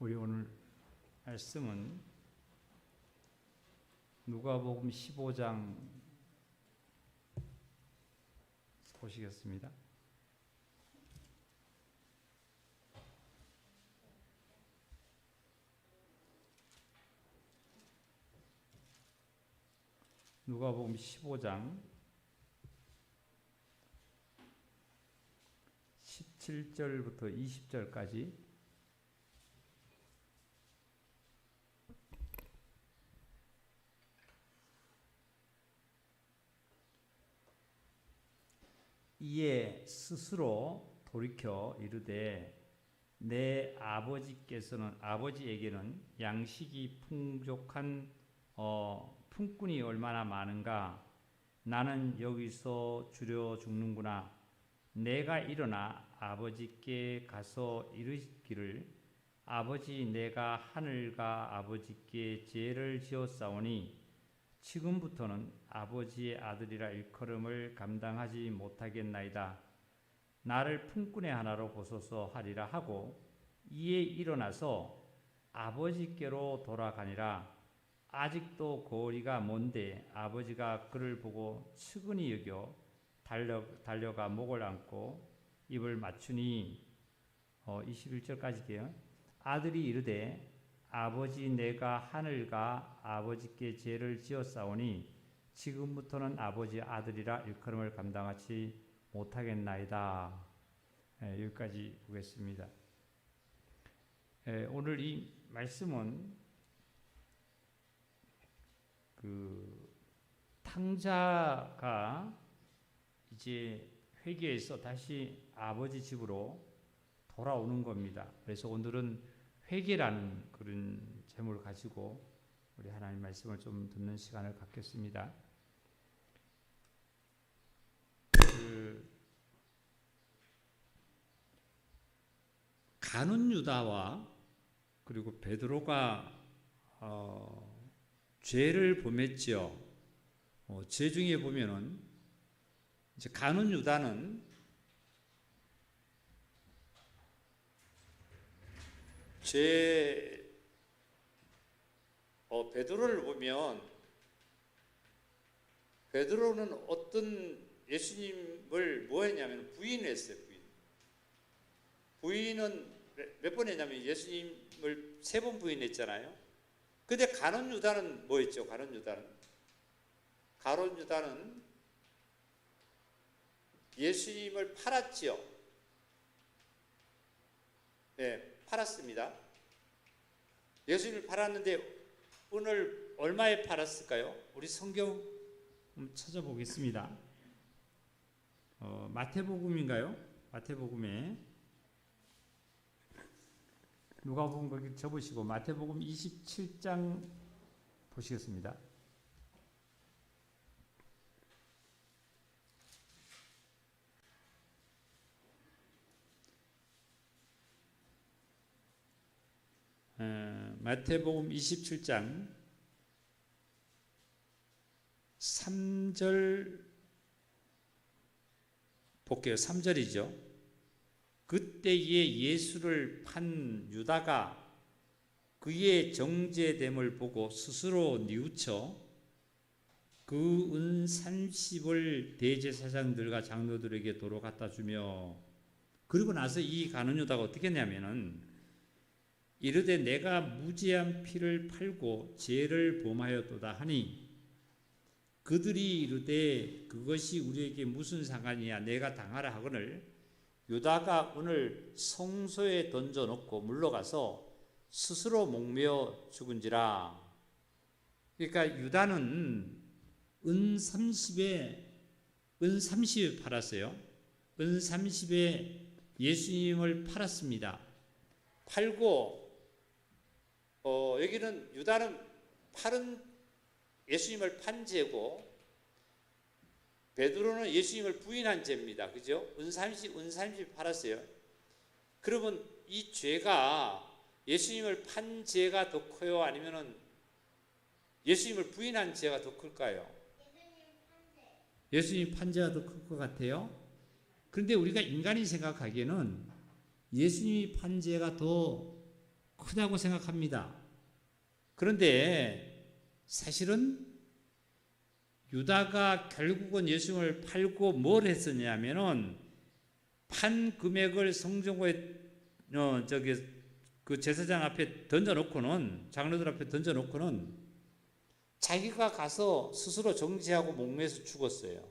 우리 오늘 말씀은 누가복음 15장 보시겠습니다. 누가복음 15장 17절부터 20절까지 이에 스스로 돌이켜 이르되 내 아버지에게는 양식이 풍족한 품꾼이 얼마나 많은가. 나는 여기서 주려 죽는구나. 내가 일어나 아버지께 가서 이르기를 아버지, 내가 하늘과 아버지께 죄를 지었사오니 지금부터는 아버지의 아들이라 일컬음을 감당하지 못하겠나이다. 나를 품꾼의 하나로 보소서 하리라 하고 이에 일어나서 아버지께로 돌아가니라. 아직도 거리가 먼데 아버지가 그를 보고 측은히 여겨 달려가 목을 안고 입을 맞추니 21절까지게요. 아들이 이르되 아버지, 내가 하늘과 아버지께 죄를 지었사오니 지금부터는 아버지의 아들이라 일컬음을 감당하지 못하겠나이다. 여기까지 보겠습니다. 오늘 이 말씀은 탕자가 이제 회개해서 다시 아버지 집으로 돌아오는 겁니다. 그래서 오늘은 회개라는 그런 제목을 가지고 우리 하나님 말씀을 좀 듣는 시간을 갖겠습니다. 가룟 유다와 그리고 베드로가 죄를 범했지요. 죄 중에 보면은 이제 가룟 유다는 베드로를 보면 베드로는 어떤 예수님을 뭐 했냐면 부인했어요. 부인은 몇 번 했냐면 예수님을 3번 부인했잖아요. 근데 가룟 유다는 뭐 했죠? 가룟 유다는 예수님을 팔았지요. 네, 팔았습니다. 예수님을 팔았는데 오늘 얼마에 팔았을까요? 우리 성경 찾아보겠습니다. 마태복음인가요? 마태복음에 누가복음 거기 접으시고 마태복음 27장 보시겠습니다. 마태복음 27장 3절 볼게요. 3절이죠. 그때에 예수를 판 유다가 그의 정죄됨을 보고 스스로 뉘우쳐 그 은 30을 대제사장들과 장로들에게 도로 갖다 주며, 그리고 나서 이 가룟 유다가 어떻게 했냐면은 이르되 내가 무죄한 피를 팔고 죄를 범하였도다 하니 그들이 이르되 그것이 우리에게 무슨 상관이냐, 내가 당하라 하거늘 유다가 오늘 성소에 던져놓고 물러가서 스스로 목매어 죽은지라. 그러니까 유다는 은 30에 팔았어요. 은 30에 예수님을 팔았습니다. 팔고 여기는 유다는 예수님을 판 죄고 베드로는 예수님을 부인한 죄입니다. 그죠? 은 30 팔았어요. 그러면 이 죄가 예수님을 판 죄가 더 커요? 아니면은 예수님을 부인한 죄가 더 클까요? 예수님 판 죄가 더 클 것 같아요. 그런데 우리가 인간이 생각하기에는 예수님이 판 죄가 더 크다고 생각합니다. 그런데 사실은 유다가 결국은 예수님을 팔고 뭘 했었냐면은 판 금액을 성전고에 그 제사장 앞에 던져놓고는, 장로들 앞에 던져놓고는 자기가 가서 스스로 정죄하고 목매서 죽었어요.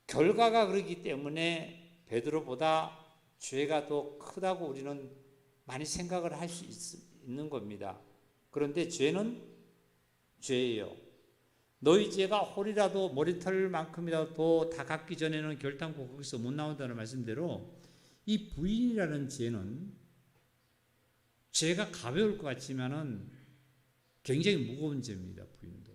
결과가 그렇기 때문에 베드로보다 죄가 더 크다고 우리는 많이 생각을 할 수 있는 겁니다. 그런데 죄는 죄예요. 너희 죄가 홀이라도 머리털만큼이라도 더 다 깎기 전에는 결단코 거기서 못 나온다는 말씀대로 이 부인이라는 죄는 죄가 가벼울 것 같지만은 굉장히 무거운 죄입니다. 부인도.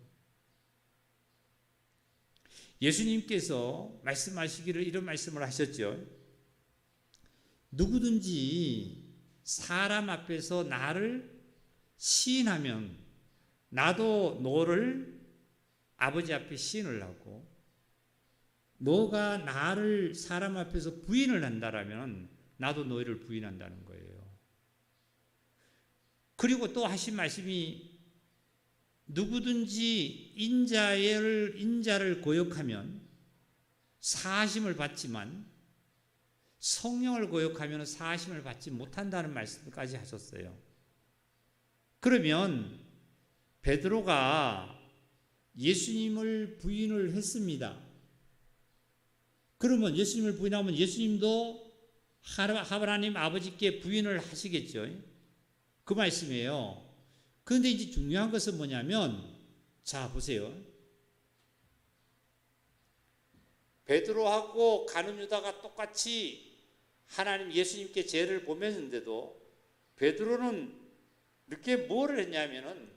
예수님께서 말씀하시기를 이런 말씀을 하셨죠. 누구든지 사람 앞에서 나를 시인하면 나도 너를 아버지 앞에 시인을 하고, 너가 나를 사람 앞에서 부인을 한다라면 나도 너희를 부인한다는 거예요. 그리고 또 하신 말씀이 누구든지 인자를 거역하면 사하심을 받지만 성령을 거역하면 사하심을 받지 못한다는 말씀까지 하셨어요. 그러면 베드로가 예수님을 부인을 했습니다. 그러면 예수님을 부인하면 예수님도 하나님 아버지께 부인을 하시겠죠. 그 말씀이에요. 그런데 이제 중요한 것은 뭐냐면, 자 보세요. 베드로하고 가룟 유다가 똑같이 하나님 예수님께 죄를 보면서인데도 베드로는 늦게 뭐를 했냐면은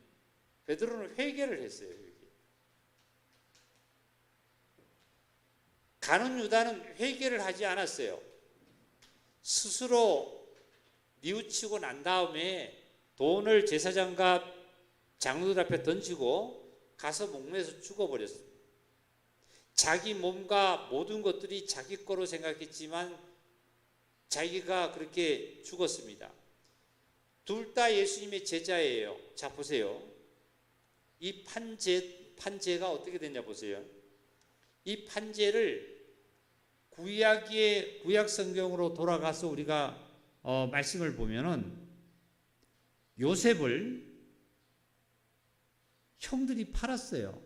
베드로는 회개를 했어요. 가룟 유다는 회개를 하지 않았어요. 스스로 뉘우치고 난 다음에 돈을 제사장과 장로들 앞에 던지고 가서 목매서 죽어버렸어요. 자기 몸과 모든 것들이 자기 거로 생각했지만 자기가 그렇게 죽었습니다. 둘 다 예수님의 제자예요. 자 보세요. 이 판죄가 어떻게 됐냐 보세요. 이 판죄를 구약 성경으로 돌아가서 우리가 말씀을 보면은 요셉을 형들이 팔았어요.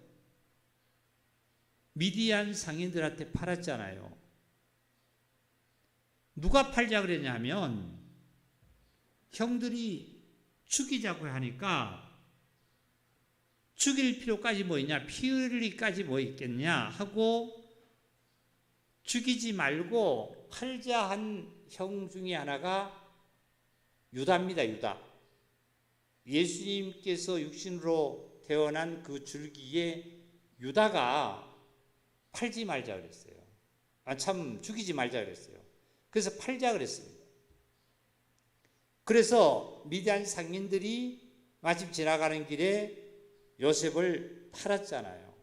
미디안 상인들한테 팔았잖아요. 누가 팔자 그랬냐면 형들이 죽이자고 하니까 죽일 필요까지 뭐 있냐, 피 흘리까지 뭐 있겠냐 하고 죽이지 말고 팔자 한 형 중에 하나가 유다입니다. 유다. 예수님께서 육신으로 태어난 그 줄기에 유다가 팔지 말자 그랬어요. 참 죽이지 말자 그랬어요. 그래서 팔자 그랬습니다. 그래서 미디안 상인들이 마침 지나가는 길에 요셉을 팔았잖아요.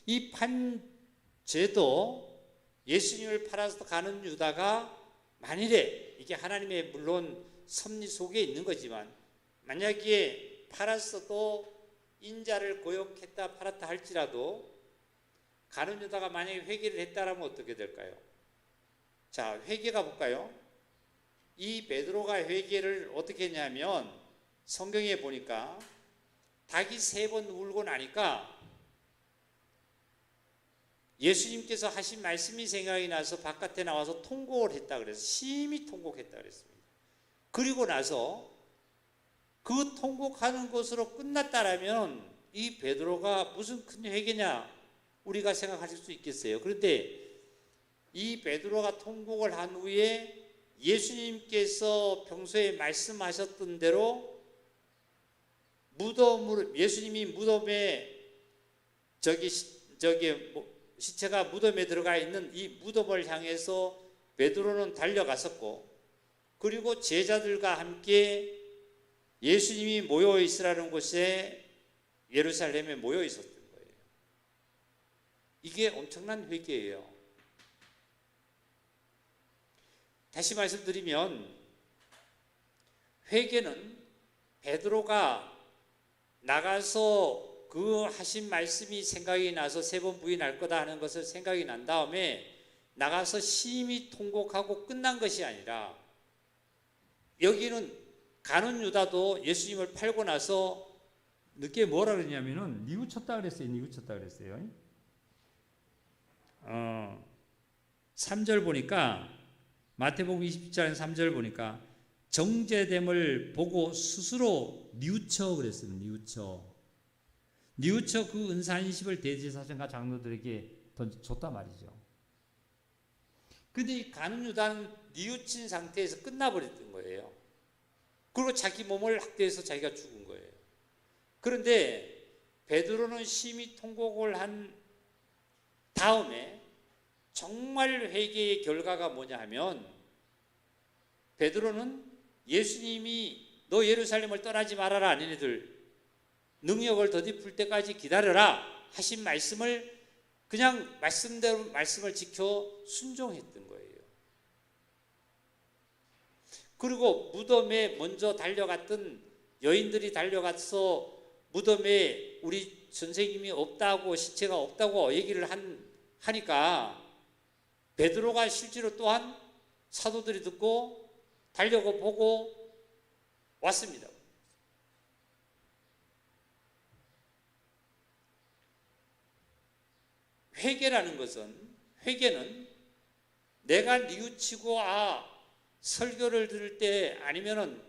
이 판죄도 예수님을 팔아서 가는 유다가 만일에 이게 하나님의 물론 섭리 속에 있는 거지만 만약에 팔았어도 인자를 거역했다 팔았다 할지라도 가룟 유다가 만약에 회개를 했다라면 어떻게 될까요? 자, 회개 가볼까요? 이 베드로가 회개를 어떻게 했냐면 성경에 보니까 닭이 3번 울고 나니까 예수님께서 하신 말씀이 생각이 나서 바깥에 나와서 통곡을 했다 그래서 심히 통곡했다 그랬습니다. 그리고 나서 그 통곡하는 것으로 끝났다라면 이 베드로가 무슨 큰 회개냐 우리가 생각하실 수 있겠어요. 그런데 이 베드로가 통곡을 한 후에 예수님께서 평소에 말씀하셨던 대로 예수님이 무덤에 시체가 무덤에 들어가 있는 이 무덤을 향해서 베드로는 달려갔었고, 그리고 제자들과 함께 예수님이 모여 있으라는 곳에 예루살렘에 모여 있었던 거예요. 이게 엄청난 회개예요. 다시 말씀드리면 회개는 베드로가 나가서 그 하신 말씀이 생각이 나서 3번 부인할 거다 하는 것을 생각이 난 다음에 나가서 심히 통곡하고 끝난 것이 아니라, 여기는 가룟 유다도 예수님을 팔고 나서 늦게 뭐라 그랬냐면은 뉘우쳤다 그랬어요. 뉘우쳤다 그랬어요. 3절 보니까, 마태복음 27장 3절 보니까 정죄됨을 보고 스스로 뉘우쳐 그랬어요. 뉘우쳐 그 은사인십을 대제사장과 장로들에게 줬단 말이죠. 근데 이 가룟 유다는 뉘우친 상태에서 끝나버렸던 거예요. 그리고 자기 몸을 학대해서 자기가 죽은 거예요. 그런데 베드로는 심히 통곡을 한 다음에 정말 회개의 결과가 뭐냐 하면, 베드로는 예수님이 너 예루살렘을 떠나지 말아라, 너희들 능력을 덧입을 때까지 기다려라 하신 말씀을 그냥 말씀대로 말씀을 지켜 순종했던 거예요. 그리고 무덤에 먼저 달려갔던 여인들이 달려가서 무덤에 우리 선생님이 없다고, 시체가 없다고 얘기를 하니까 베드로가 실제로 또한 사도들이 듣고 달려고 보고 왔습니다. 회개는 내가 뉘우치고 설교를 들을 때 아니면은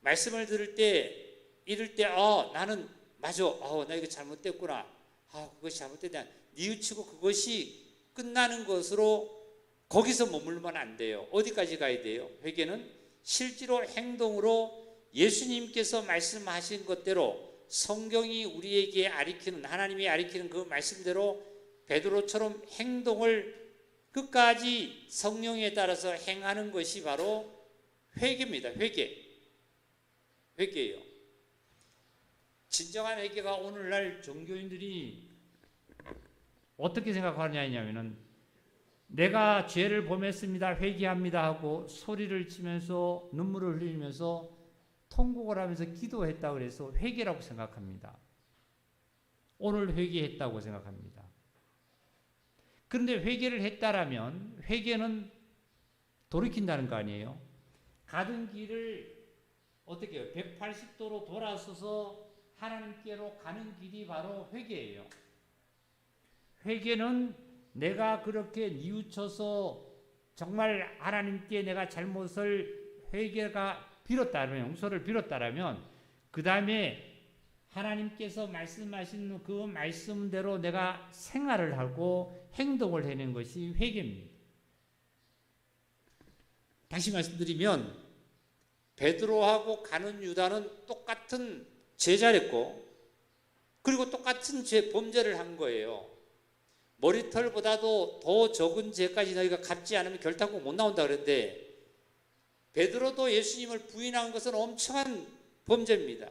말씀을 들을 때 이럴 때 나는 맞아, 나 이거 잘못됐구나, 그것이 잘못됐다 뉘우치고 그것이 끝나는 것으로 거기서 머물면 안 돼요. 어디까지 가야 돼요? 회개는 실제로 행동으로 예수님께서 말씀하신 것대로 성경이 우리에게 가르치는, 하나님이 가르치는 그 말씀대로 베드로처럼 행동을 끝까지 성령에 따라서 행하는 것이 바로 회개입니다. 회개예요. 진정한 회개가 오늘날 종교인들이 어떻게 생각하느냐 하냐면은, 내가 죄를 범했습니다, 회개합니다 하고 소리를 치면서 눈물을 흘리면서 통곡을 하면서 기도했다고 그래서 회개라고 생각합니다. 오늘 회개했다고 생각합니다. 그런데 회개를 했다라면 회개는 돌이킨다는 거 아니에요? 가던 길을 어떻게 해요? 180도로 돌아서서 하나님께로 가는 길이 바로 회개예요. 회개는 내가 그렇게 뉘우쳐서 정말 하나님께 내가 잘못을 회개가 빌었다면, 용서를 빌었다면 그 다음에 하나님께서 말씀하신 그 말씀대로 내가 생활을 하고 행동을 해낸 것이 회개입니다. 다시 말씀드리면 베드로하고 가룟 유다는 똑같은 제자랬고, 그리고 똑같은 범죄를 한 거예요. 머리털보다도 더 적은 죄까지 너희가 갚지 않으면 결단코 못 나온다 그랬는데, 베드로도 예수님을 부인한 것은 엄청난 범죄입니다.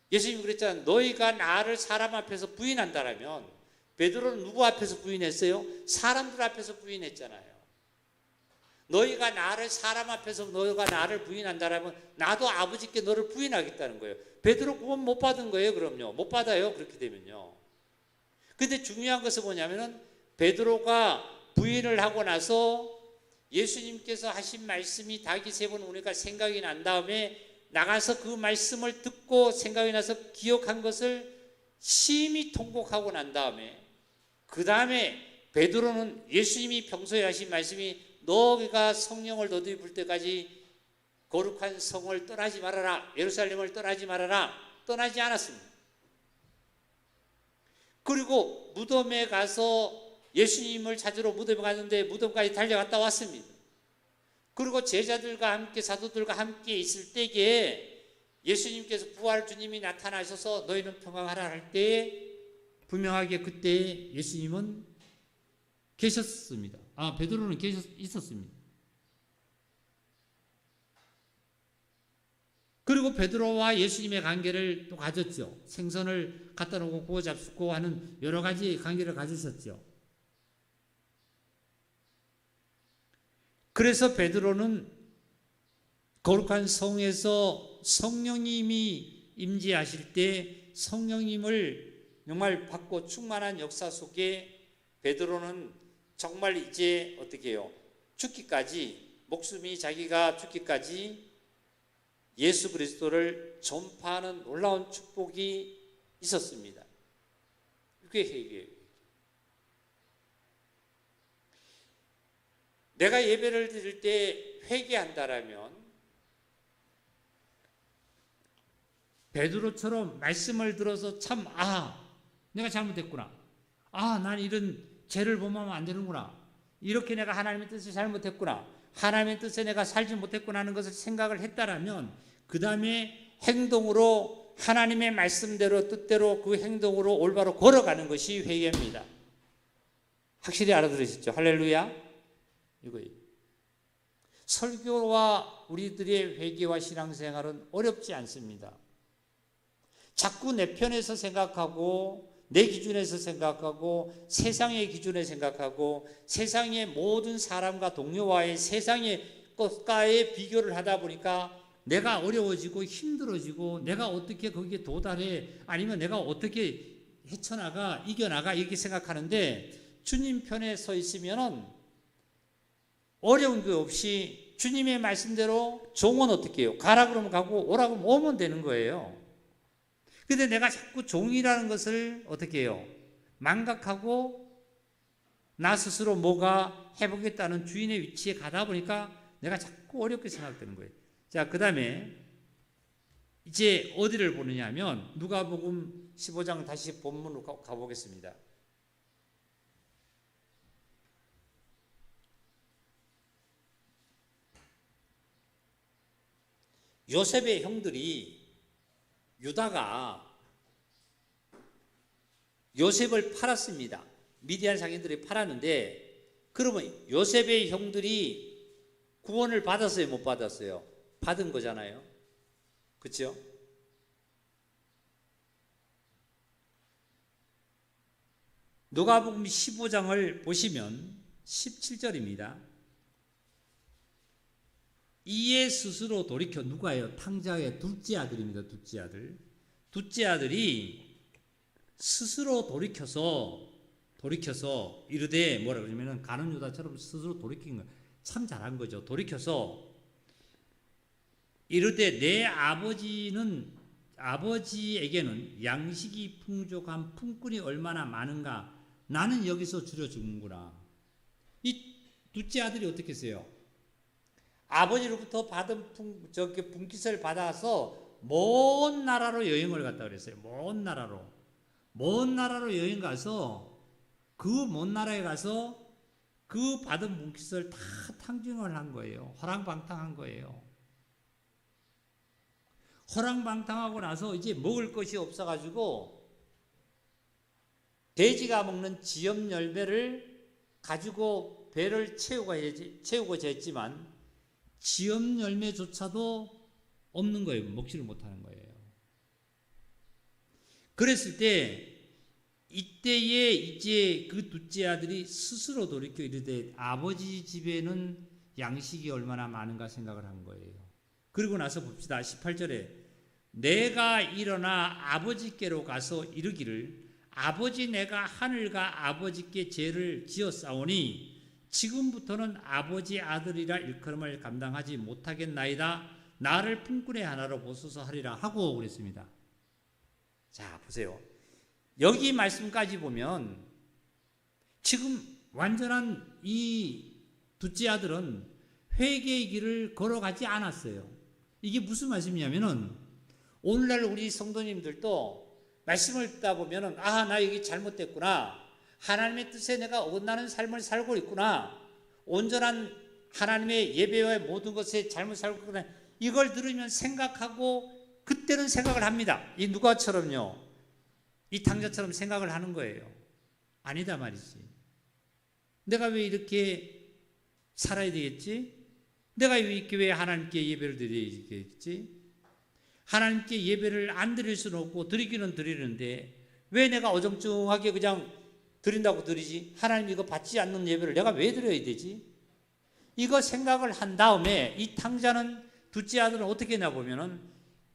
예수님이 그랬잖아요. 너희가 나를 사람 앞에서 부인한다라면, 베드로는 누구 앞에서 부인했어요? 사람들 앞에서 부인했잖아요. 너희가 나를 사람 앞에서 너희가 나를 부인한다라면 나도 아버지께 너를 부인하겠다는 거예요. 베드로 구원 못 받은 거예요. 그럼요. 못 받아요. 그렇게 되면요. 근데 중요한 것은 뭐냐면은 베드로가 부인을 하고 나서 예수님께서 하신 말씀이 닭이 3번 우니까 생각이 난 다음에 나가서 그 말씀을 듣고 생각이 나서 기억한 것을 심히 통곡하고 난 다음에, 그 다음에 베드로는 예수님이 평소에 하신 말씀이 너희가 성령을 덧입을 때까지 거룩한 성을 떠나지 말아라, 예루살렘을 떠나지 말아라, 떠나지 않았습니다. 그리고 무덤에 가서 예수님을 찾으러 무덤에 갔는데 무덤까지 달려갔다 왔습니다. 그리고 제자들과 함께, 사도들과 함께 있을 때에 예수님께서 부활 주님이 나타나셔서 너희는 평강하라 할 때에 분명하게 그때 예수님은 계셨습니다. 베드로는 있었습니다. 그리고 베드로와 예수님의 관계를 또 가졌죠. 생선을 갖다 놓고 구워 잡수고 하는 여러 가지 관계를 가지셨죠. 그래서 베드로는 거룩한 성에서 성령님이 임재하실 때 성령님을 정말 받고 충만한 역사 속에 베드로는 정말 이제 어떻게 해요? 죽기까지, 목숨이 자기가 죽기까지 예수 그리스도를 전파하는 놀라운 축복이 있었습니다. 그게 회개예요. 내가 예배를 드릴 때 회개한다라면 베드로처럼 말씀을 들어서 참 내가 잘못했구나. 난 이런 죄를 범하면 안 되는구나. 이렇게 내가 하나님의 뜻을 잘못했구나. 하나님의 뜻에 내가 살지 못했구나 하는 것을 생각을 했다라면 그 다음에 행동으로 하나님의 말씀대로 뜻대로 그 행동으로 올바로 걸어가는 것이 회개입니다. 확실히 알아들으셨죠? 할렐루야. 이거예요. 설교와 우리들의 회개와 신앙생활은 어렵지 않습니다. 자꾸 내 편에서 생각하고 내 기준에서 생각하고 세상의 기준에 생각하고 세상의 모든 사람과 동료와의 세상의 것과의 비교를 하다 보니까 내가 어려워지고 힘들어지고 내가 어떻게 거기에 도달해 아니면 내가 어떻게 헤쳐나가 이겨나가 이렇게 생각하는데 주님 편에 서 있으면은 어려운 게 없이 주님의 말씀대로 종은 어떻게 해요? 가라 그러면 가고 오라 그러면 오면 되는 거예요. 근데 내가 자꾸 종이라는 것을 어떻게 해요? 망각하고 나 스스로 뭐가 해보겠다는 주인의 위치에 가다 보니까 내가 자꾸 어렵게 생각되는 거예요. 자, 그 다음에 이제 어디를 보느냐 하면 누가복음 15장 다시 본문으로 가보겠습니다. 요셉의 형들이 유다가 요셉을 팔았습니다. 미디안 상인들이 팔았는데 그러면 요셉의 형들이 구원을 받았어요? 못 받았어요? 받은 거잖아요. 그렇죠? 누가복음 15장을 보시면 17절입니다. 이에 스스로 돌이켜 누가요? 탕자의 둘째 아들입니다. 둘째 아들. 둘째 아들이 스스로 돌이켜서 이르되 뭐라 그러냐면 가룟 유다처럼 스스로 돌이킨 거 참 잘한 거죠. 돌이켜서 이르되 내 아버지에게는 양식이 풍족한 품꾼이 얼마나 많은가 나는 여기서 줄여 주는구나. 이 둘째 아들이 어떻게 했어요? 아버지로부터 받은 분깃을 받아서 먼 나라로 여행을 갔다 그랬어요. 먼 나라로 여행 가서 그 먼 나라에 가서 그 받은 분깃을 다 탕진을 한 거예요. 호랑방탕한 거예요. 호랑방탕하고 나서 이제 먹을 것이 없어가지고 돼지가 먹는 지엽 열매를 가지고 배를 채우고자 했지만 지엽 열매조차도 없는 거예요. 먹지를 못하는 거예요. 그랬을 때 이때에 이제 그 둘째 아들이 스스로 돌이켜 이르되 아버지 집에는 양식이 얼마나 많은가 생각을 한 거예요. 그리고 나서 봅시다. 18절에 내가 일어나 아버지께로 가서 이르기를 아버지 내가 하늘과 아버지께 죄를 지었사오니 지금부터는 아버지 아들이라 일컬음을 감당하지 못하겠나이다. 나를 품꾼의 하나로 보소서 하리라 하고 그랬습니다. 자, 보세요. 여기 말씀까지 보면 지금 완전한 이 둘째 아들은 회개의 길을 걸어가지 않았어요. 이게 무슨 말씀이냐면은 오늘날 우리 성도님들도 말씀을 듣다 보면은 나 여기 잘못됐구나. 하나님의 뜻에 내가 어긋나는 삶을 살고 있구나. 온전한 하나님의 예배와 모든 것에 잘못 살고 있구나. 이걸 들으면 생각하고 그때는 생각을 합니다. 이 누가처럼요. 이 탕자처럼 생각을 하는 거예요. 아니다 말이지. 내가 왜 이렇게 살아야 되겠지? 내가 왜 하나님께 예배를 드려야겠지? 하나님께 예배를 안 드릴 수는 없고 드리기는 드리는데 왜 내가 어정쩡하게 그냥 드린다고 드리지? 하나님 이거 받지 않는 예배를 내가 왜 드려야 되지? 이거 생각을 한 다음에 이 탕자는 둘째 아들은 어떻게 했나 보면은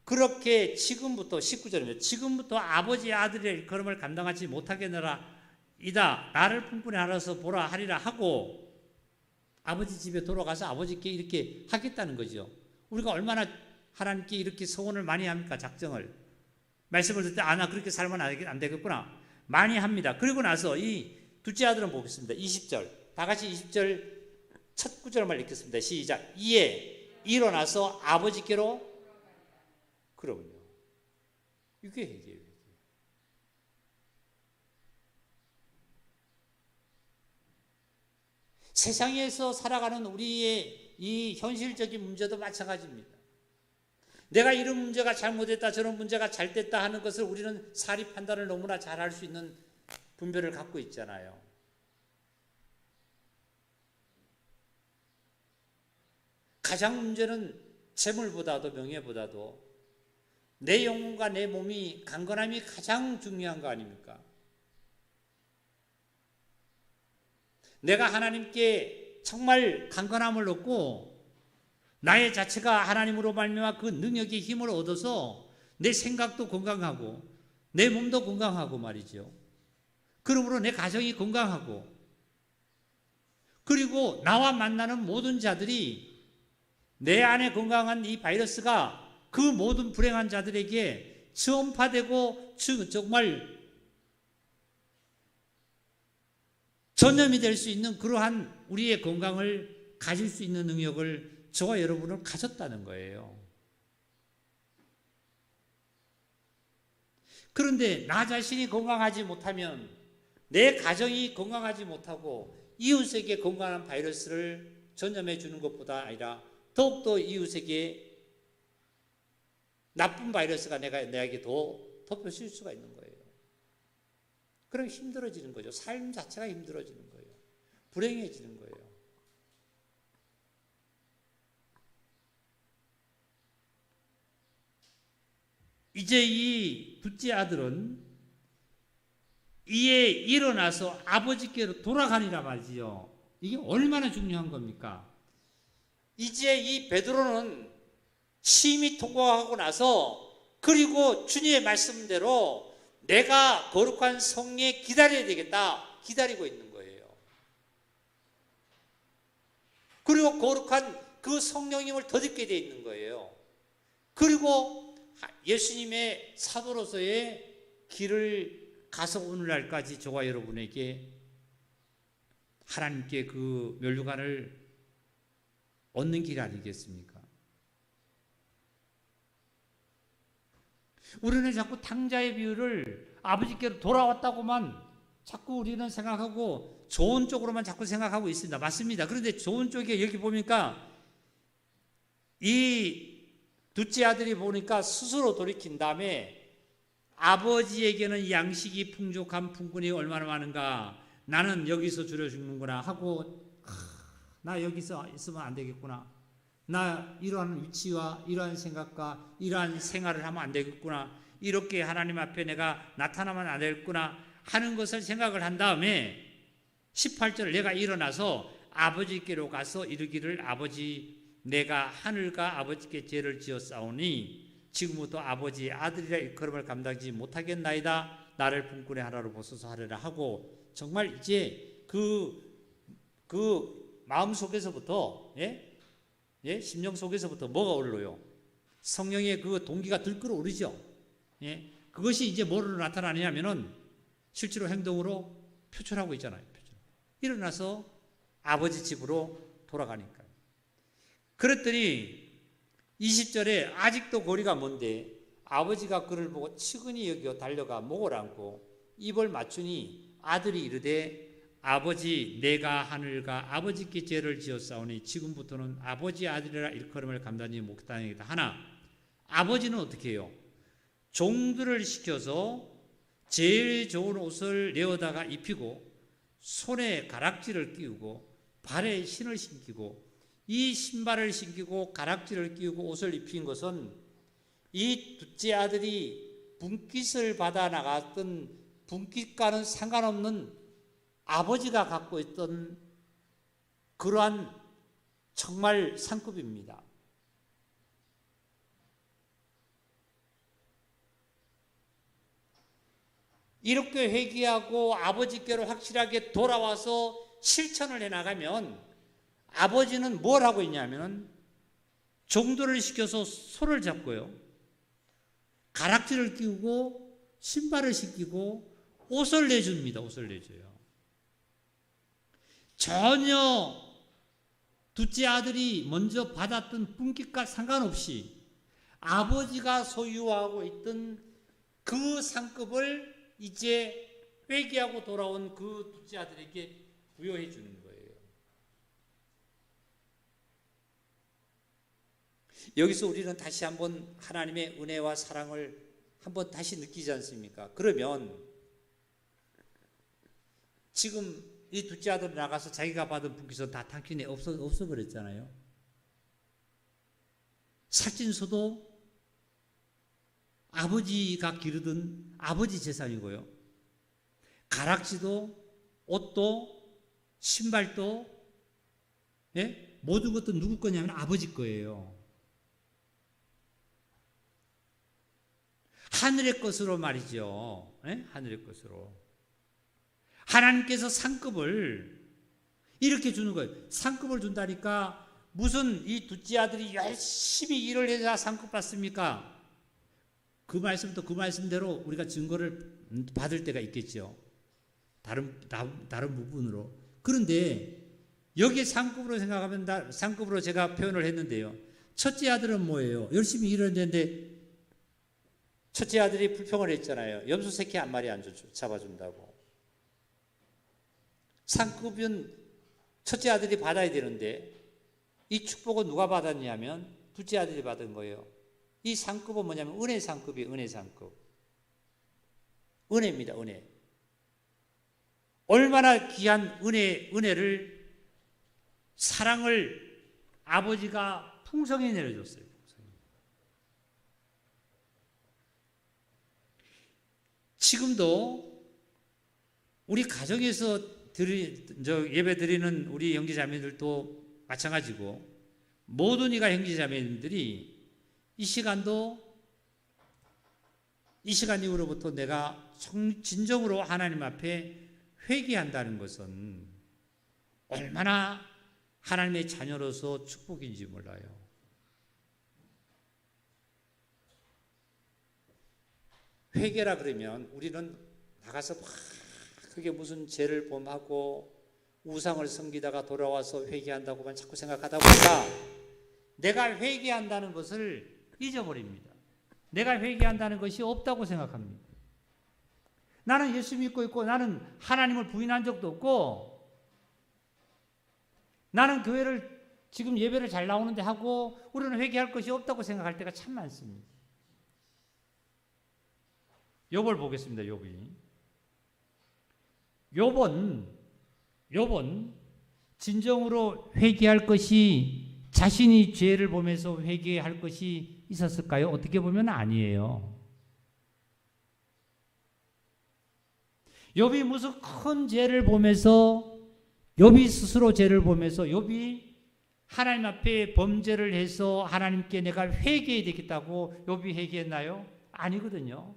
그렇게 지금부터 19절입니다. 지금부터 아버지의 아들의 일컬음을 감당하지 못하겠느라 이다 나를 품꾼에 하라서 보라 하리라 하고 아버지 집에 돌아가서 아버지께 이렇게 하겠다는 거죠. 우리가 얼마나 하나님께 이렇게 소원을 많이 합니까? 작정을. 말씀을 듣을 때 나 그렇게 살면 안 되겠구나. 많이 합니다. 그리고 나서 이 둘째 아들은 보겠습니다. 20절. 다 같이 20절 첫 구절만 읽겠습니다. 시작. 이에 일어나서 아버지께로 그러군요. 이게 얘기예요. 세상에서 살아가는 우리의 이 현실적인 문제도 마찬가지입니다. 내가 이런 문제가 잘못됐다 저런 문제가 잘됐다 하는 것을 우리는 사리 판단을 너무나 잘할 수 있는 분별을 갖고 있잖아요. 가장 문제는 재물보다도 명예보다도 내 영혼과 내 몸이 강건함이 가장 중요한 거 아닙니까? 내가 하나님께 정말 강건함을 얻고 나의 자체가 하나님으로 말미암아 그 능력의 힘을 얻어서 내 생각도 건강하고 내 몸도 건강하고 말이죠. 그러므로 내 가정이 건강하고 그리고 나와 만나는 모든 자들이 내 안에 건강한 이 바이러스가 그 모든 불행한 자들에게 전파되고 정말 전염이 될 수 있는 그러한 우리의 건강을 가질 수 있는 능력을 저와 여러분은 가졌다는 거예요. 그런데 나 자신이 건강하지 못하면 내 가정이 건강하지 못하고 이웃에게 건강한 바이러스를 전염해 주는 것보다 아니라 더욱더 이웃에게 나쁜 바이러스가 내게 더 덮여질 수가 있는 거예요. 그럼 힘들어지는 거죠. 삶 자체가 힘들어지는 거예요. 불행해지는 거예요. 이제 이 둘째 아들은 이에 일어나서 아버지께로 돌아가니라 말이지요. 이게 얼마나 중요한 겁니까? 이제 이 베드로는 심히 통과하고 나서 그리고 주님의 말씀대로 내가 거룩한 성령에 기다려야 되겠다 기다리고 있는 거예요. 그리고 거룩한 그 성령님을 덧입게 되어 있는 거예요. 그리고 예수님의 사도로서의 길을 가서 오늘날까지 저와 여러분에게 하나님께 그 면류관을 얻는 길 아니겠습니까? 우리는 자꾸 탕자의 비유를 아버지께로 돌아왔다고만 자꾸 우리는 생각하고 좋은 쪽으로만 자꾸 생각하고 있습니다. 맞습니다. 그런데 좋은 쪽에 여기 보니까 이 둘째 아들이 보니까 스스로 돌이킨 다음에 아버지에게는 양식이 풍족한 품꾼이 얼마나 많은가 나는 여기서 줄여 죽는구나 하고 나 여기서 있으면 안 되겠구나. 나 이러한 위치와 이러한 생각과 이러한 생활을 하면 안 되겠구나. 이렇게 하나님 앞에 내가 나타나면 안 되겠구나 하는 것을 생각을 한 다음에 18절 내가 일어나서 아버지께로 가서 이르기를 아버지 내가 하늘과 아버지께 죄를 지었사오니 지금부터 아버지의 아들이라 일컬음을 감당하지 못하겠나이다. 나를 품꾼의 하나로 보소서 하리라 하고 정말 이제 그 마음 속에서부터 심령 속에서부터 뭐가 올라요? 성령의 그 동기가 들끓어 오르죠. 그것이 이제 뭐로 나타나냐면은 실제로 행동으로 표출하고 있잖아요. 일어나서 아버지 집으로 돌아가니까. 그랬더니 20절에 아직도 거리가 먼데 아버지가 그를 보고 측은히 여겨 달려가 목을 안고 입을 맞추니 아들이 이르되 아버지 내가 하늘과 아버지께 죄를 지었사오니 지금부터는 아버지의 아들이라 일컬음을 감당하지 못하겠다 하나 아버지는 어떻게 해요? 종들을 시켜서 제일 좋은 옷을 내어다가 입히고 손에 가락지를 끼우고 발에 신을 신기고 이 신발을 신기고 가락지를 끼우고 옷을 입힌 것은 이 둘째 아들이 분깃을 받아 나갔던 분깃과는 상관없는 아버지가 갖고 있던 그러한 정말 상급입니다. 이렇게 회개하고 아버지께로 확실하게 돌아와서 실천을 해나가면 아버지는 뭘 하고 있냐면 종도를 시켜서 소를 잡고요, 가락지를 끼우고 신발을 신기고 옷을 내줍니다. 옷을 내줘요. 전혀 둘째 아들이 먼저 받았던 분깃과 상관없이 아버지가 소유하고 있던 그 상급을 이제 회개하고 돌아온 그 둘째 아들에게 부여해 주는 거예요. 여기서 우리는 다시 한번 하나님의 은혜와 사랑을 한번 다시 느끼지 않습니까? 그러면 지금 이 둘째 아들이 나가서 자기가 받은 분깃은 다 당신이 없어버렸잖아요. 살찐소도 아버지가 기르던 아버지 재산이고요, 가락지도 옷도 신발도, 예? 모든 것도 누구 거냐면 아버지 거예요. 하늘의 것으로 말이죠. 예? 하늘의 것으로. 하나님께서 상급을 이렇게 주는 거예요. 상급을 준다니까 무슨 이 둘째 아들이 열심히 일을 해야 상급 받습니까? 그 말씀도 그 말씀대로 우리가 증거를 받을 때가 있겠죠. 다른 부분으로. 그런데 여기에 상급으로 생각하면 상급으로 제가 표현을 했는데요. 첫째 아들은 뭐예요? 열심히 일을 했는데 첫째 아들이 불평을 했잖아요. 염소 새끼 한 마리 안 잡아준다고. 상급은 첫째 아들이 받아야 되는데 이 축복은 누가 받았냐면 둘째 아들이 받은 거예요. 이 상급은 뭐냐면 은혜 상급이에요. 은혜 상급. 은혜입니다. 은혜. 얼마나 귀한 은혜를, 사랑을 아버지가 풍성히 내려줬어요. 지금도 우리 가정에서 예배 드리는 우리 형제자매들도 마찬가지고, 모든 이가 형제자매들이 이 시간 이후로부터 내가 진정으로 하나님 앞에 회개한다는 것은 얼마나 하나님의 자녀로서 축복인지 몰라요. 회개라 그러면 우리는 나가서 막 그게 무슨 죄를 범하고 우상을 섬기다가 돌아와서 회개한다고만 자꾸 생각하다 보니까 내가 회개한다는 것을 잊어버립니다. 내가 회개한다는 것이 없다고 생각합니다. 나는 예수 믿고 있고 나는 하나님을 부인한 적도 없고 나는 교회를 지금 예배를 잘 나오는데 하고 우리는 회개할 것이 없다고 생각할 때가 참 많습니다. 욥을 보겠습니다. 욥은 진정으로 회개할 것이, 자신이 죄를 보면서 회개할 것이 있었을까요? 어떻게 보면 아니에요. 욥이 무슨 큰 죄를 보면서, 욥이 스스로 죄를 보면서 욥이 하나님 앞에 범죄를 해서 하나님께 내가 회개해야 되겠다고 욥이 회개했나요? 아니거든요.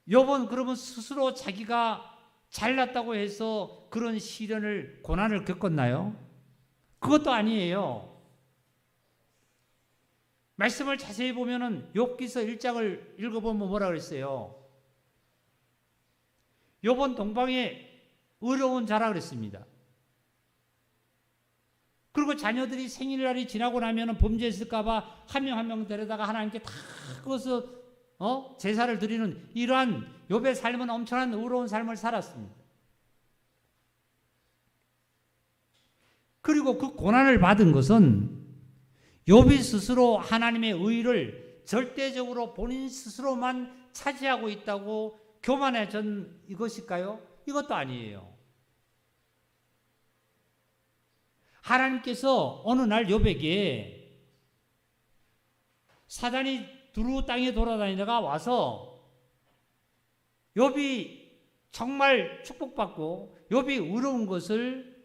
욥은 그러면 스스로 자기가 잘났다고 해서 그런 시련을, 고난을 겪었나요? 그것도 아니에요. 말씀을 자세히 보면은 욥기서 1장을 읽어보면 뭐라 그랬어요? 욥은 동방에 의로운 자라 그랬습니다. 그리고 자녀들이 생일날이 지나고 나면은 범죄했을까봐 한 명 한 명 데려다가 하나님께 다 그것을 제사를 드리는 이러한 욥의 삶은 엄청난 의로운 삶을 살았습니다. 그리고 그 고난을 받은 것은 욥이 스스로 하나님의 의를 절대적으로 본인 스스로만 차지하고 있다고 교만해진 이것일까요? 이것도 아니에요. 하나님께서 어느 날 욥에게 사단이 두루 땅에 돌아다니다가 와서 욥이 정말 축복받고 욥이 의로운 것을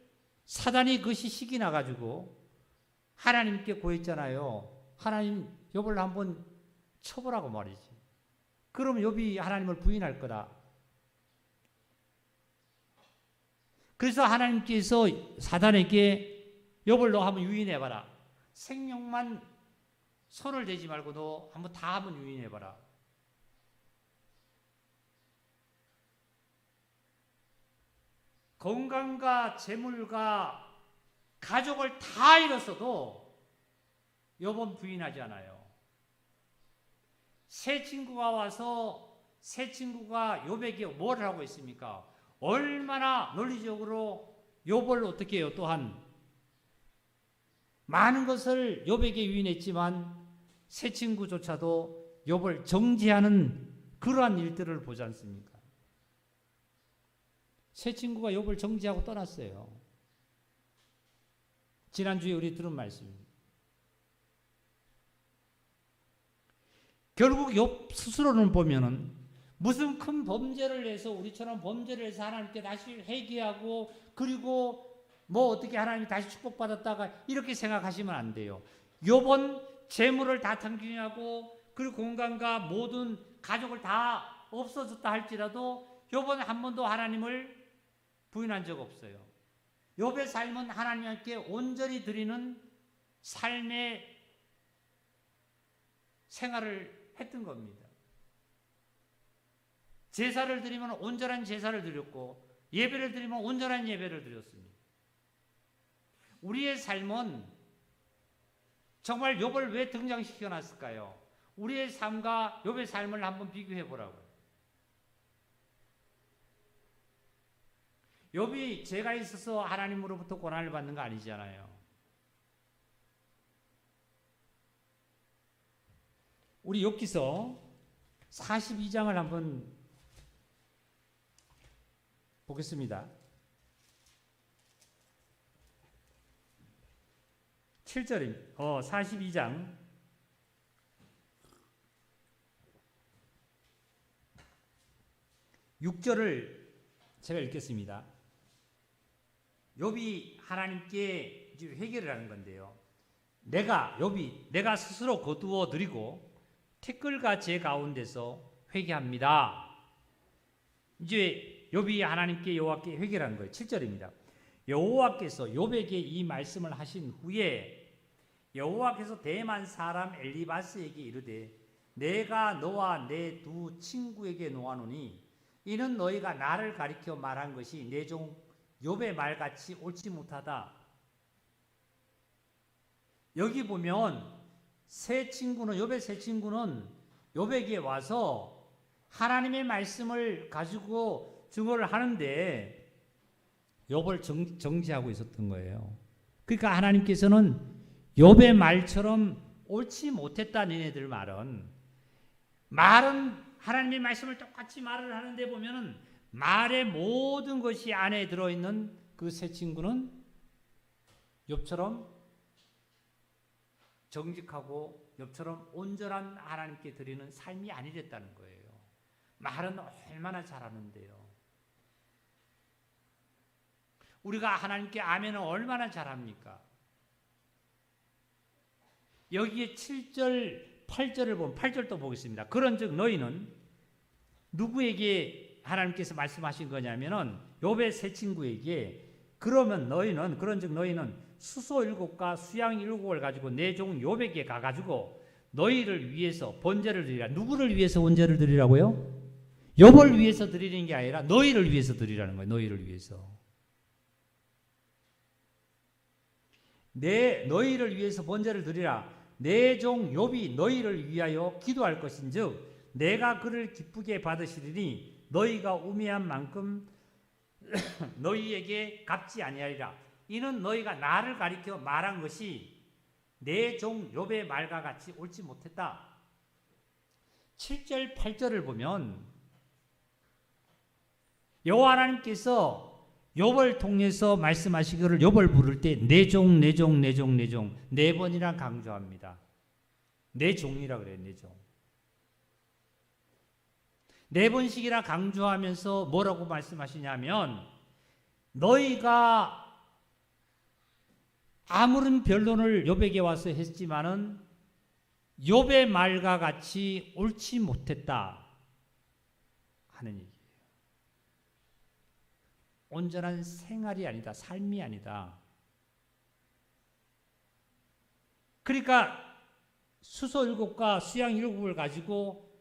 사단이 그것이 식이 나가지고 하나님께 고했잖아요. 하나님 욥을 한번 쳐보라고 말이지. 그럼 욥이 하나님을 부인할 거다. 그래서 하나님께서 사단에게 욥을 너 한번 유인해봐라. 생명만 손을 대지 말고 너 한번 유인해봐라. 건강과 재물과 가족을 다 잃었어도 욥은 부인하지 않아요. 새 친구가 와서 새 친구가 욥에게 뭘 하고 있습니까? 얼마나 논리적으로 욥을 어떻게 해요? 또한 많은 것을 욥에게 유인했지만 새 친구조차도 욥을 정죄하는 그러한 일들을 보지 않습니까? 새 친구가 욥을 정죄하고 떠났어요. 지난주에 우리 들은 말씀입니다. 결국 욥 스스로는 보면은 무슨 큰 범죄를 해서 우리처럼 범죄를 해서 하나님께 다시 회개하고 그리고 뭐 어떻게 하나님이 다시 축복받았다가 이렇게 생각하시면 안 돼요. 욥은 재물을 다 탕진하고 그리고 건강과 모든 가족을 다 없어졌다 할지라도 욥은 한 번도 하나님을 부인한 적 없어요. 욥의 삶은 하나님께 온전히 드리는 삶의 생활을 했던 겁니다. 제사를 드리면 온전한 제사를 드렸고 예배를 드리면 온전한 예배를 드렸습니다. 우리의 삶은 정말 욥을 왜 등장시켜 놨을까요? 우리의 삶과 욥의 삶을 한번 비교해 보라고요. 욥이 죄가 있어서 하나님으로부터 고난을 받는 거 아니잖아요. 우리 욥기서 42장을 한번 보겠습니다. 7절입니다. 42장 6절을 제가 읽겠습니다. 욥이 하나님께 회개를 하는 건데요. 욥이 내가 스스로 거두어 드리고 티끌과 제 가운데서 회개합니다. 이제 욥이 하나님께 여호와께 회개를 하는 거예요. 7절입니다. 여호와께서 욥에게 이 말씀을 하신 후에 여호와께서 대만 사람 엘리바스에게 이르되 내가 너와 내 두 친구에게 노하노니 이는 너희가 나를 가리켜 말한 것이 내 종 욥의 말같이 옳지 못하다. 여기 보면 욥의 세 친구는 욥에게 와서 하나님의 말씀을 가지고 증거를 하는데 욥을 정죄하고 있었던 거예요. 그러니까 하나님께서는 욥의 말처럼 옳지 못했다 너네들 말은 하나님의 말씀을 똑같이 말을 하는데 보면은 말의 모든 것이 안에 들어있는 그 세 친구는 욥처럼 정직하고 욥처럼 온전한 하나님께 드리는 삶이 아니랬다는 거예요. 말은 얼마나 잘하는데요. 우리가 하나님께 아멘은 얼마나 잘합니까? 여기에 7절, 8절을 보면 8절도 보겠습니다. 그런즉 너희는 누구에게 하나님께서 말씀하신 거냐면은 욥의 세 친구에게 그런즉 너희는 수소 7과 수양 7을 가지고 내 종 욥에게 가가지고 너희를 위해서 번제를 드리라. 누구를 위해서 번제를 드리라고요? 욥을 위해서 드리는 게 아니라 너희를 위해서 드리라는 거예요. 너희를 위해서. 너희를 위해서 번제를 드리라. 내 종 욥이 너희를 위하여 기도할 것인즉 내가 그를 기쁘게 받으시리니 너희가 우매한 만큼 너희에게 갚지 아니하리라. 이는 너희가 나를 가리켜 말한 것이 내 종 욥의 말과 같이 옳지 못했다. 7절 8절을 보면 여호와 하나님께서 욥을 통해서 말씀하시기를 욥을 부를 때 내 종 네 번이나 강조합니다. 내 종이라 그래요. 내 종. 네 번씩이나 강조하면서 뭐라고 말씀하시냐면 너희가 아무런 변론을 욥에게 와서 했지만은 욥의 말과 같이 옳지 못했다. 하는 얘기예요. 온전한 생활이 아니다. 삶이 아니다. 그러니까 수소 7과 수양 7을 가지고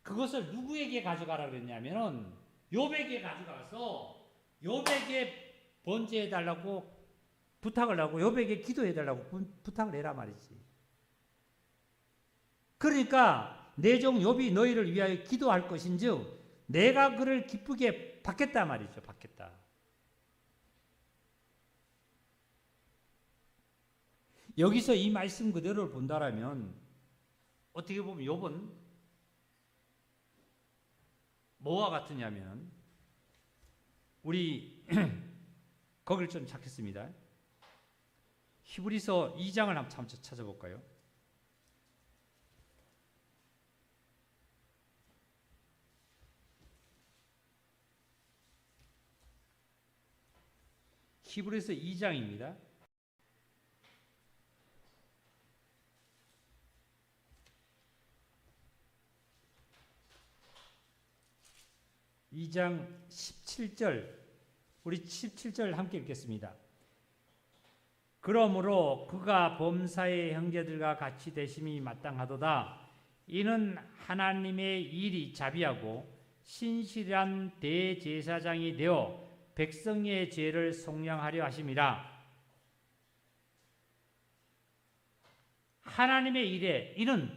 그것을 누구에게 가져가라 그랬냐면은 욥에게 가져가서 욥에게 번제해 달라고 부탁을 하고 욥에게 기도해 달라고 부탁을 해라 말이지. 그러니까 내 종 욥이 너희를 위하여 기도할 것인즉 내가 그를 기쁘게 받겠다 말이죠. 받겠다. 여기서 이 말씀 그대로를 본다라면 어떻게 보면 욥은 뭐와 같으냐면 우리 거기를 좀 찾겠습니다. 히브리서 2장을 한번 찾아볼까요? 히브리서 2장입니다. (2장) 17절 우리 17절 함께 읽겠습니다. 그러므로 그가 범사의 형제들과 같이 되심이 마땅하도다. 이는 하나님의 일이 자비하고 신실한 대제사장이 되어 백성의 죄를 속량하려 하심이라. 하나님의 일에 이는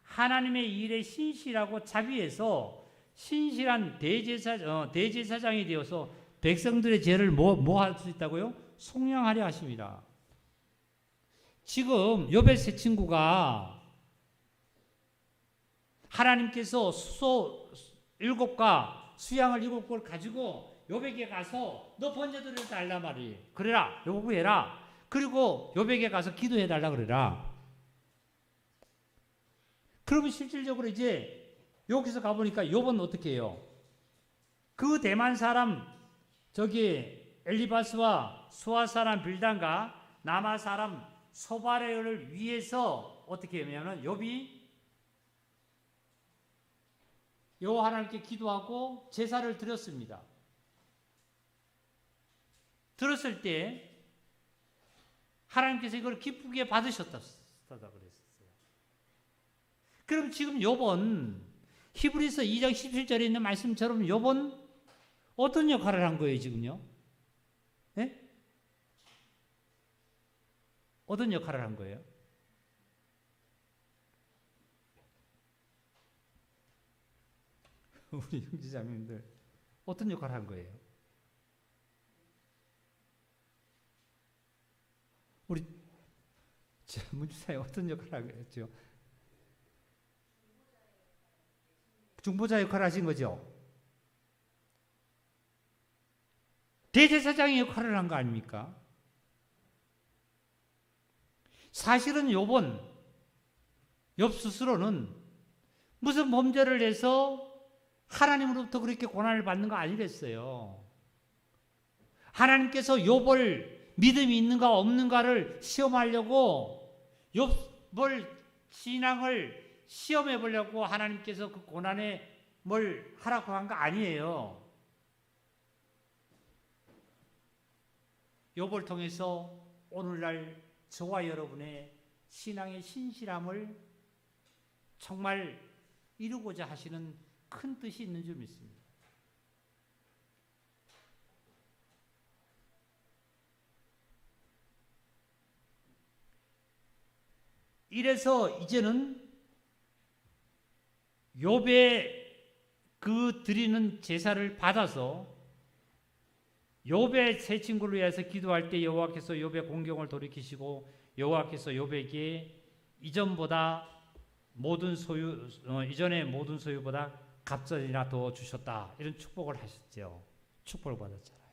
하나님의 일에 신실하고 자비해서 신실한 대제사장이 되어서 백성들의 죄를 뭐 할 수 있다고요? 속량하려 하심이라. 지금 욥의 세 친구가 하나님께서 수소 7과 수양을 7을 가지고 욥에게 가서 너 번제들을 달라 말이에요. 그래라. 요구해라. 그리고 욥에게 가서 기도해 달라 그래라. 그러면 실질적으로 이제 여기서 가보니까 욥은 어떻게 해요? 그 대만 사람 저기 엘리바스와 수아 사람 빌단과 남아 사람 소바레를 위해서 어떻게 하면은 욥이 여호와 하나님께 기도하고 제사를 드렸습니다. 들었을 때 하나님께서 이걸 기쁘게 받으셨다 그랬어요. 그럼 지금 욥은 히브리서 2장 17절에 있는 말씀처럼 욥은 어떤 역할을 한 거예요, 지금요? 네? 어떤 역할을 한 거예요? 우리 형제자매님들 어떤 역할을 한 거예요? 우리 문주사에 어떤 역할을 했죠? 중보자 역할을 하신 거죠? 대제사장의 역할을 한 거 아닙니까? 사실은 욥 스스로는 무슨 범죄를 해서 하나님으로부터 그렇게 고난을 받는 거 아니랬어요. 하나님께서 욥을 믿음이 있는가 없는가를 시험하려고 욥을 신앙을 시험해 보려고 하나님께서 그 고난에 뭘 하라고 한 거 아니에요. 욥을 통해서 오늘날 저와 여러분의 신앙의 신실함을 정말 이루고자 하시는 큰 뜻이 있는 줄 믿습니다. 이래서 이제는 욥의 그 드리는 제사를 받아서 욥의 세 친구를 위해서 기도할 때 여호와께서 욥의 공경을 돌이키시고 여호와께서 욥에게 이전의 모든 소유보다 갑절이나 더 주셨다. 이런 축복을 하셨죠. 축복을 받았잖아요.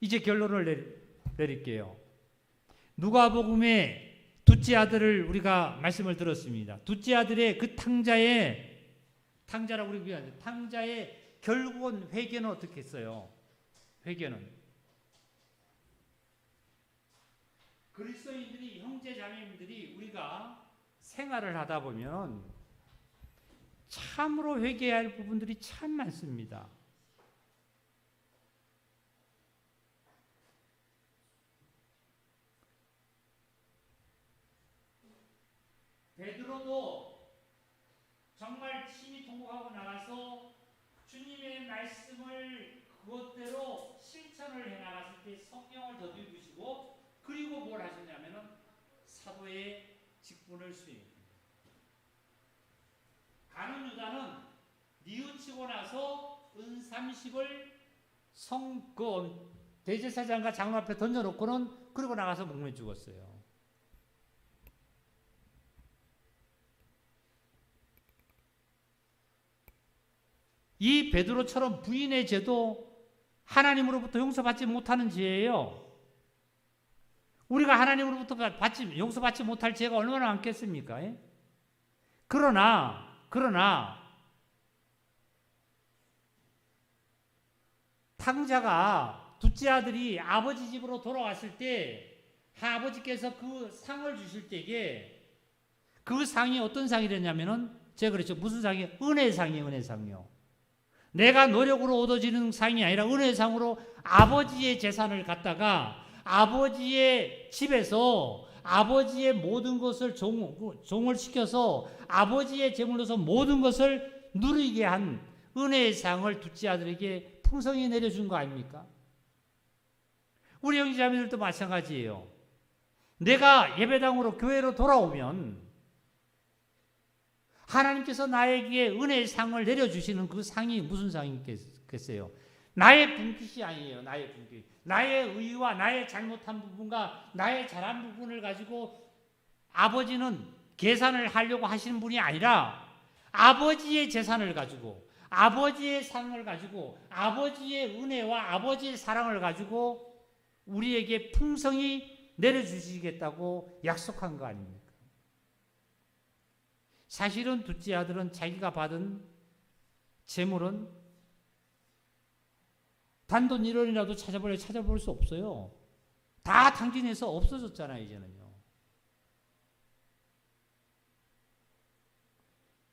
이제 결론을 내릴게요. 누가복음의 둘째 아들을 우리가 말씀을 들었습니다. 둘째 아들의 그 탕자라고 우리가 하죠. 탕자의 결국은 회개는 어떻게 했어요? 회개는 그리스도인들이 형제 자매님들이 우리가 생활을 하다 보면 참으로 회개해야 할 부분들이 참 많습니다. 베드로도 정말 침이 통곡하고 나가서 주님의 말씀을 그것대로 실천을 해나갔을 때 성령을 더듬으시고, 그리고 뭘 하셨냐면은 사도의 직분을 수행합니다. 가룟 유다는 뉘우치고 나서 은30을 대제사장과 장로 앞에 던져놓고는 그러고 나가서 목매 죽었어요. 이 베드로처럼 부인의 죄도 하나님으로부터 용서받지 못하는 죄예요. 우리가 하나님으로부터 용서받지 못할 죄가 얼마나 많겠습니까? 그러나 탕자가 둘째 아들이 아버지 집으로 돌아왔을 때 아버지께서 그 상을 주실 때에 그 상이 어떤 상이랬냐면은 제가 그랬죠. 무슨 상이에요? 은혜상이에요. 은혜상이요. 내가 노력으로 얻어지는 상이 아니라 은혜상으로 아버지의 재산을 갖다가 아버지의 집에서 아버지의 모든 것을 종을 시켜서 아버지의 제물로서 모든 것을 누리게 한 은혜의 상을 둘째 아들에게 풍성히 내려준 거 아닙니까? 우리 형제자매들도 마찬가지예요. 내가 예배당으로 교회로 돌아오면 하나님께서 나에게 은혜의 상을 내려주시는 그 상이 무슨 상이겠어요? 나의 분깃이 아니에요. 나의 분깃. 나의 의와 나의 잘못한 부분과 나의 잘한 부분을 가지고 아버지는 계산을 하려고 하시는 분이 아니라 아버지의 재산을 가지고 아버지의 상을 가지고 아버지의 은혜와 아버지의 사랑을 가지고 우리에게 풍성히 내려주시겠다고 약속한 거 아닙니까? 사실은 둘째 아들은 자기가 받은 재물은 단돈 1원이라도 찾아볼 수 없어요. 다 탕진해서 없어졌잖아요, 이제는요.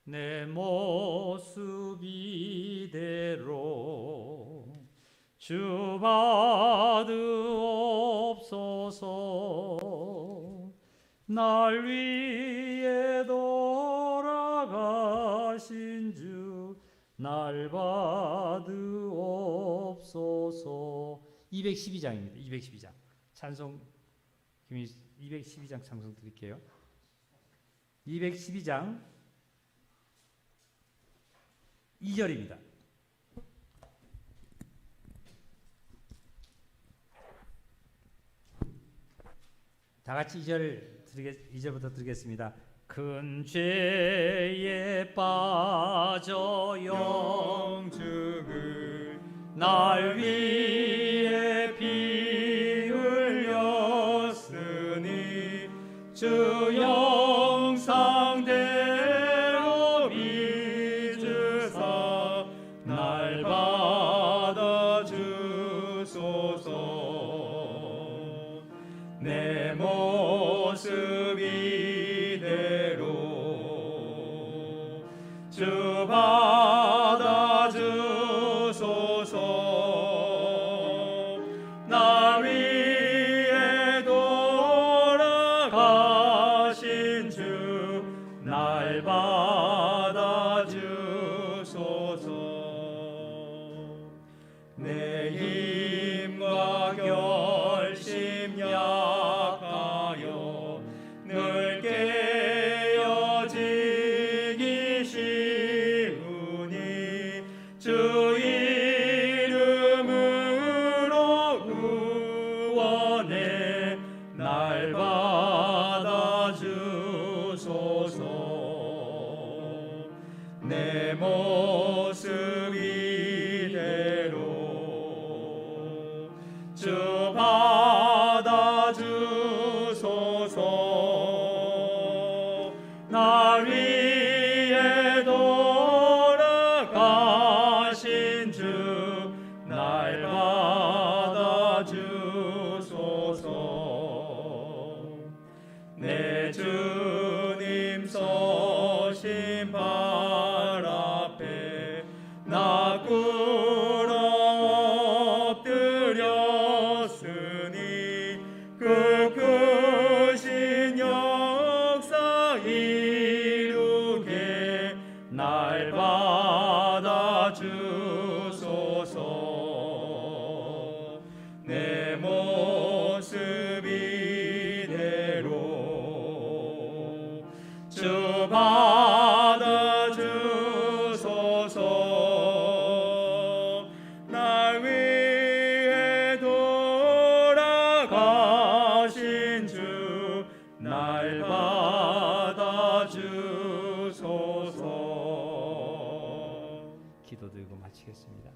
내 모습 이대로 주 받으옵소서. 날 위에 돌아가신 주 날 받으옵소서. 212장입니다. 212장 찬송 212장 찬송 드릴게요. 212장 2절입니다. 다 같이 2절부터 드리겠습니다. 큰 죄에 빠져 영죽을 날 위해 피 흘렸으니 주 영상대로 빚으사 날 받아주소서. 내 모습 이대로 주 받아주소서. 날 위에 돌아가신 주 날 받아주소서. 내 힘과 결심 약하여 늘 깨어지기 쉬우니 주 이름으로 구원해 날 받아주소서. 내 모습 이대로 주 받아주소서. 날 위에 돌아가신 주 날 받아주소서. 내 주님 하였으니 그 크신 역사 이루게 날 받아주소서. 내 모습 이대로 주 받아주소서. 날 위해 돌아가신 주 날 받아주소서. 기도드리고 마치겠습니다.